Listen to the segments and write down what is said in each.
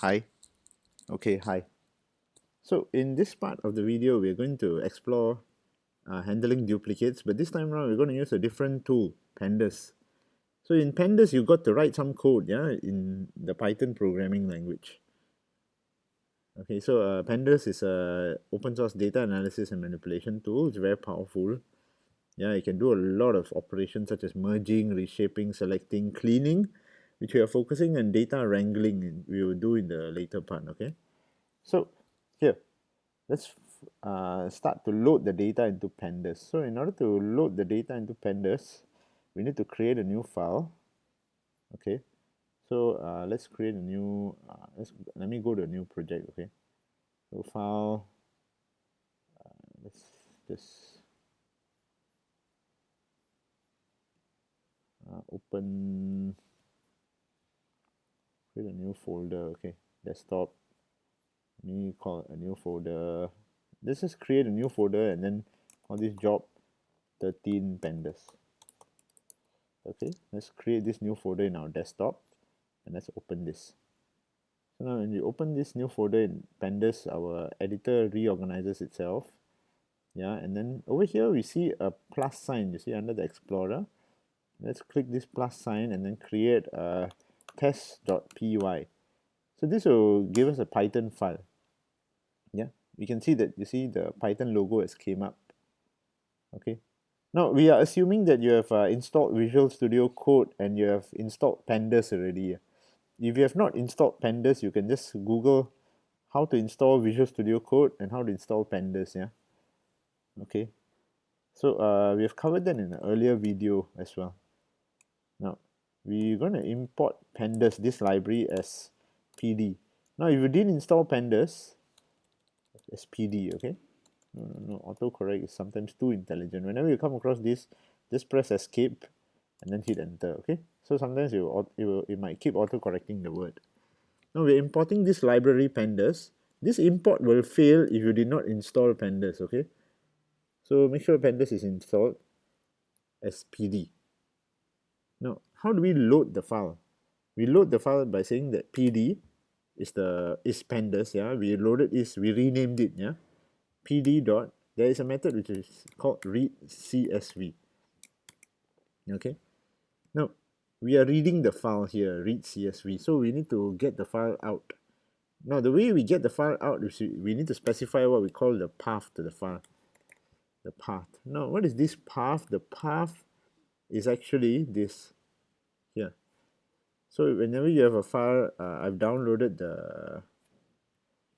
Hi. Okay, hi. So in this part of the video, we're going to explore handling duplicates, but this time around, we're going to use a different tool, Pandas. So in Pandas, you got to write some code, yeah, in the Python programming language. Okay, so Pandas is a open source data analysis and manipulation tool. It's very powerful. Yeah, it can do a lot of operations such as merging, reshaping, selecting, cleaning, which we are focusing on data wrangling. We will do in the later part. Okay, so here. Let's start to load the data into Pandas. So in order to load the data into Pandas, we need to create a new file. Okay, so let's create a new, let me go to a new project. Okay, so file, let's just open, create a new folder. Okay, desktop, let me call it a new folder. Let's just create a new folder and then call this job 13 Pandas. Okay, let's create this new folder in our desktop and let's open this. So now when you open this new folder in Pandas, our editor reorganizes itself. Yeah, and then over here we see a plus sign, you see under the Explorer. Let's click this plus sign and then create a test.py. So this will give us a Python file. Yeah, we can see that, you see the Python logo has came up. Okay, now we are assuming that you have installed Visual Studio Code and you have installed Pandas already. If you have not installed Pandas, you can just Google how to install Visual Studio Code and how to install Pandas. Yeah, okay, so we have covered that in an earlier video as well. Now we're going to import Pandas, this library, as PD. Now if you didn't install Pandas as PD, okay, no, autocorrect is sometimes too intelligent. Whenever you come across this, just press escape and then hit enter. Okay, so sometimes it might keep autocorrecting the word. Now we're importing this library Pandas. This import will fail if you did not install Pandas, okay? So make sure Pandas is installed as PD. Now, how do we load the file? We load the file by saying that PD is Pandas, yeah? We renamed it, yeah? PD dot, there is a method which is called read CSV. Okay? Now, we are reading the file here, read CSV. So we need to get the file out. Now, the way we get the file out is we need to specify what we call the path to the file. The path. Now, what is this path? The path is actually this here. So whenever you have a file, I've downloaded the,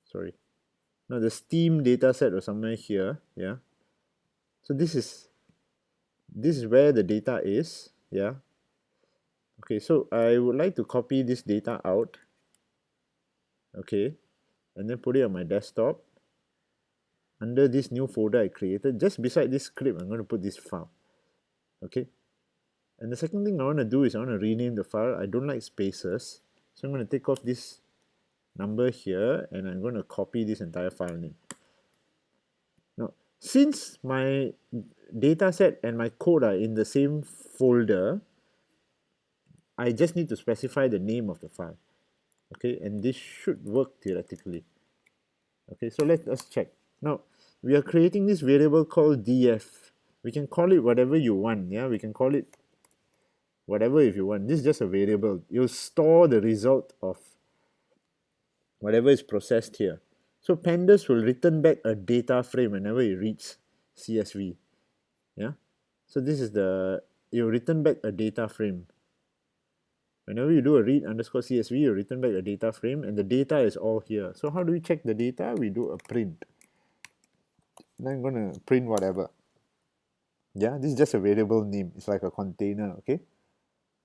sorry, no, the Steam dataset or somewhere here. Yeah. So this is where the data is. Yeah. Okay. So I would like to copy this data out. Okay, and then put it on my desktop. Under this new folder I created, just beside this script, I'm going to put this file. Okay, and the second thing I want to do is I want to rename the file. I don't like spaces, so I'm going to take off this number here and I'm going to copy this entire file name. Now, since my data set and my code are in the same folder, I just need to specify the name of the file. Okay, and this should work theoretically. Okay, so let's check. Now, we are creating this variable called df. We can call it whatever you want. Yeah, we can call it whatever if you want. This is just a variable. You'll store the result of whatever is processed here. So Pandas will return back a data frame whenever it reads CSV. Yeah, so this is you return back a data frame. Whenever you do a read underscore CSV, you return back a data frame and the data is all here. So how do we check the data? We do a print. Then I'm going to print whatever. Yeah, this is just a variable name. It's like a container, okay?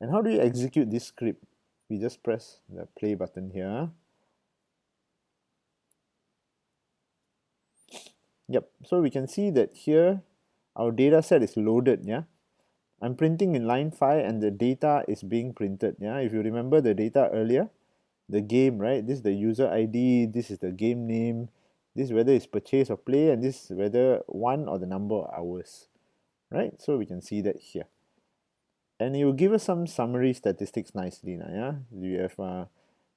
And how do we execute this script? We just press the play button here. Yep, so we can see that here our data set is loaded, yeah? I'm printing in line 5 and the data is being printed, yeah? If you remember the data earlier, the game, right? This is the user ID, this is the game name, this is whether it's purchase or play, and this is whether one or the number of hours, right? So we can see that here. And it will give us some summary statistics nicely now, yeah? We have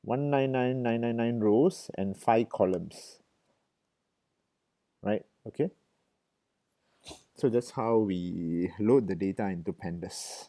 199,999 rows and 5 columns, right? Okay, so that's how we load the data into Pandas.